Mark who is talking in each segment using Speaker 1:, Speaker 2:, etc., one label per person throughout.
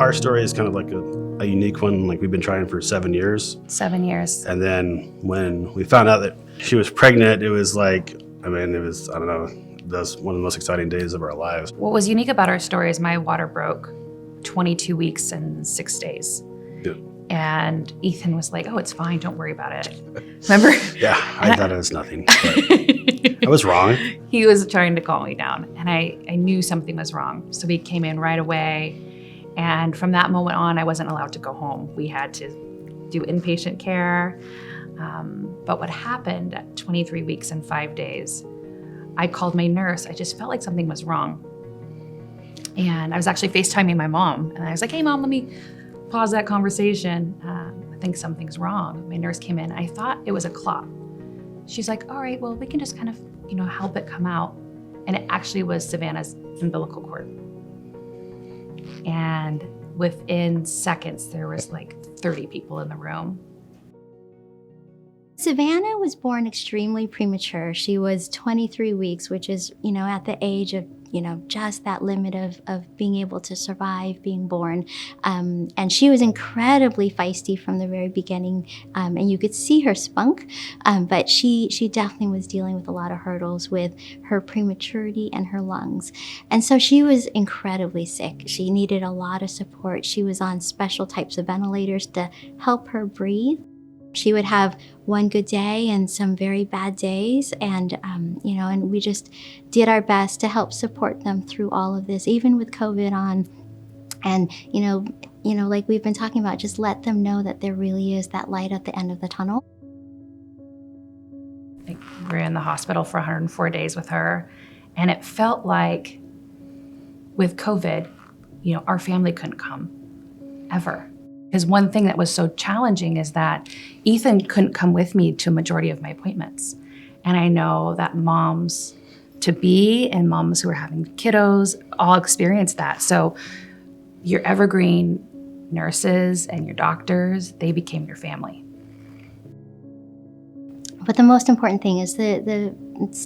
Speaker 1: Our story is kind of like a unique one. Like we've been trying for 7 years.
Speaker 2: 7 years.
Speaker 1: And then when we found out that she was pregnant, it was like, I don't know, that was one of the most exciting days of our lives.
Speaker 2: What was unique about our story is my water broke 22 weeks and 6 days.
Speaker 1: Yeah.
Speaker 2: And Ethan was like, oh, it's fine, don't worry about it. Remember?
Speaker 1: Yeah, I thought it was nothing. But I was wrong.
Speaker 2: He was trying to calm me down, and I knew something was wrong. So we came in right away. And from that moment on, I wasn't allowed to go home. We had to do inpatient care. But what happened at 23 weeks and 5 days, I called my nurse. I just felt like something was wrong. And I was actually FaceTiming my mom. And I was like, hey, Mom, let me pause that conversation. I think something's wrong. My nurse came in. I thought it was a clot. She's like, all right, well, we can just kind of, help it come out. And it actually was Savannah's umbilical cord. And within seconds, there was like 30 people in the room.
Speaker 3: Savannah was born extremely premature. She was 23 weeks, which is, at the age of, just that limit of being able to survive being born. And she was incredibly feisty from the very beginning. And you could see her spunk, but she definitely was dealing with a lot of hurdles with her prematurity and her lungs. And so she was incredibly sick. She needed a lot of support. She was on special types of ventilators to help her breathe. She would have one good day and some very bad days, and and we just did our best to help support them through all of this, even with COVID on. And like we've been talking about, just let them know that there really is that light at the end of the tunnel.
Speaker 2: We were in the hospital for 104 days with her, and it felt like with COVID, our family couldn't come ever. Because one thing that was so challenging is that Ethan couldn't come with me to a majority of my appointments. And I know that moms to be and moms who are having kiddos all experience that. So your Evergreen nurses and your doctors, they became your family.
Speaker 3: But the most important thing is the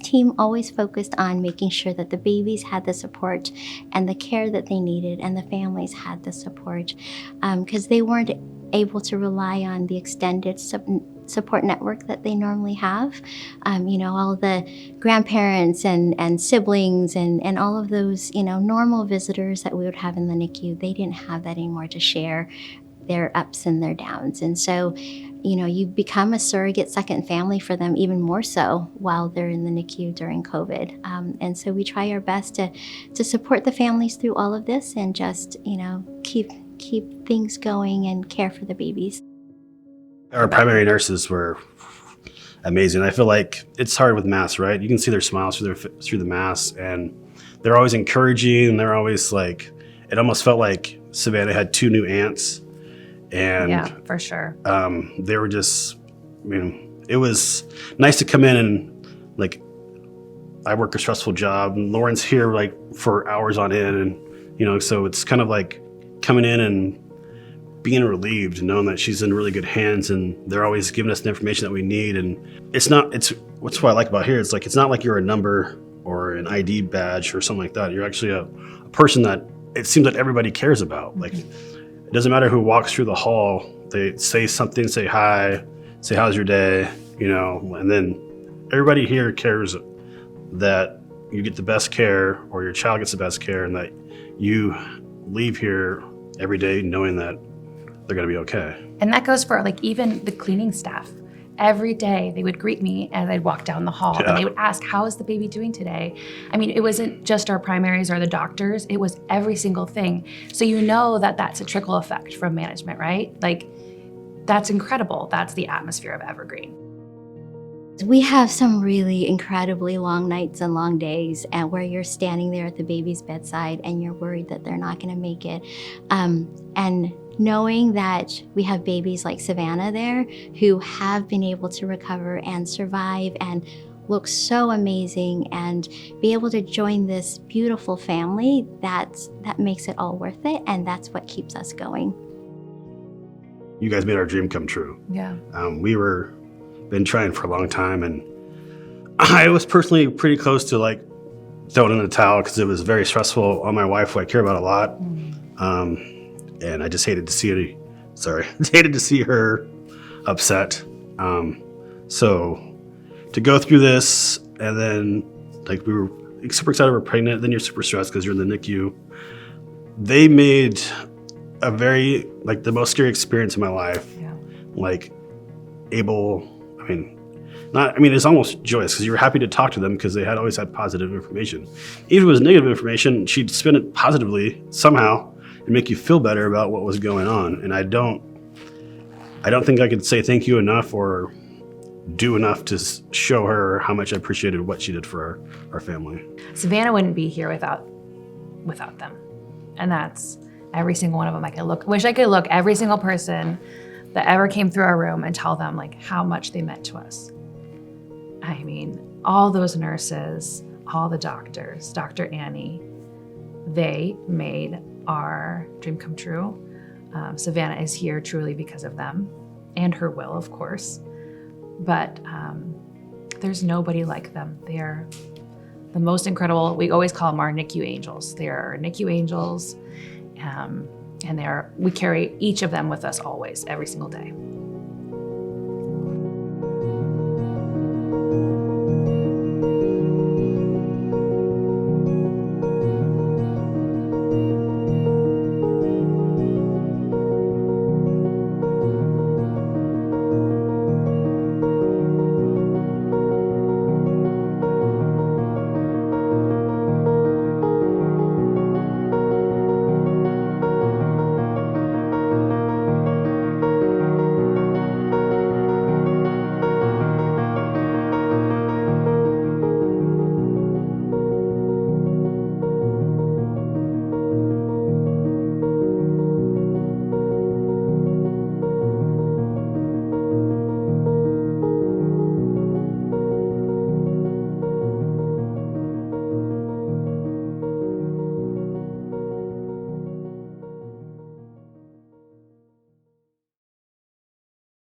Speaker 3: team always focused on making sure that the babies had the support and the care that they needed, and the families had the support, because they weren't able to rely on the extended support network that they normally have. All the grandparents and siblings and all of those, normal visitors that we would have in the NICU, they didn't have that anymore to share their ups and their downs. And so, you become a surrogate second family for them, even more so while they're in the NICU during COVID. And so we try our best to support the families through all of this and just, keep things going and care for the babies.
Speaker 1: Our primary nurses were amazing. I feel like it's hard with masks, right? You can see their smiles through the mask, and they're always encouraging, and they're always like, it almost felt like Savannah had two new aunts. And
Speaker 2: yeah, for sure.
Speaker 1: They were just, it was nice to come in and like, I work a stressful job, and Lauren's here like for hours on end. And, so it's kind of like coming in and being relieved, knowing that she's in really good hands, and they're always giving us the information that we need. And what's what I like about here. It's like, it's not like you're a number or an ID badge or something like that. You're actually a person that it seems that everybody cares about. Mm-hmm. Like, it doesn't matter who walks through the hall. They say something, say hi, say how's your day, and then everybody here cares that you get the best care, or your child gets the best care, and that you leave here every day knowing that they're going to be okay.
Speaker 2: And that goes for like even the cleaning staff. Every day they would greet me as I'd walk down the hall, and they would ask, how is the baby doing today? It wasn't just our primaries or the doctors, it was every single thing. So that that's a trickle effect from management, right? Like, that's incredible. That's the atmosphere of Evergreen.
Speaker 3: We have some really incredibly long nights and long days, and where you're standing there at the baby's bedside and you're worried that they're not going to make it. And knowing that we have babies like Savannah there who have been able to recover and survive and look so amazing and be able to join this beautiful family, that makes it all worth it, and that's what keeps us going.
Speaker 1: You guys made our dream come true.
Speaker 2: Yeah.
Speaker 1: We were been trying for a long time, and I was personally pretty close to like throwing in the towel because it was very stressful on my wife, who I care about a lot. and I just hated to see it. Sorry, hated to see her upset. So to go through this, and then like we were super excited we're pregnant, then you're super stressed because you're in the NICU. They made a very, like, the most scary experience in my life.
Speaker 2: Yeah.
Speaker 1: Like, it's almost joyous because you were happy to talk to them because they had always had positive information. Even if it was negative information, she'd spin it positively somehow and make you feel better about what was going on. And I don't think I could say thank you enough or do enough to show her how much I appreciated what she did for our family.
Speaker 2: Savannah wouldn't be here without them. And that's every single one of them. Wish I could look every single person that ever came through our room and tell them like how much they meant to us. I mean, all those nurses, all the doctors, Dr. Annie, they made our dream come true. Savannah is here truly because of them and her will, of course. But there's nobody like them. They are the most incredible. We always call them our NICU angels. They are our NICU angels. And we carry each of them with us always, every single day.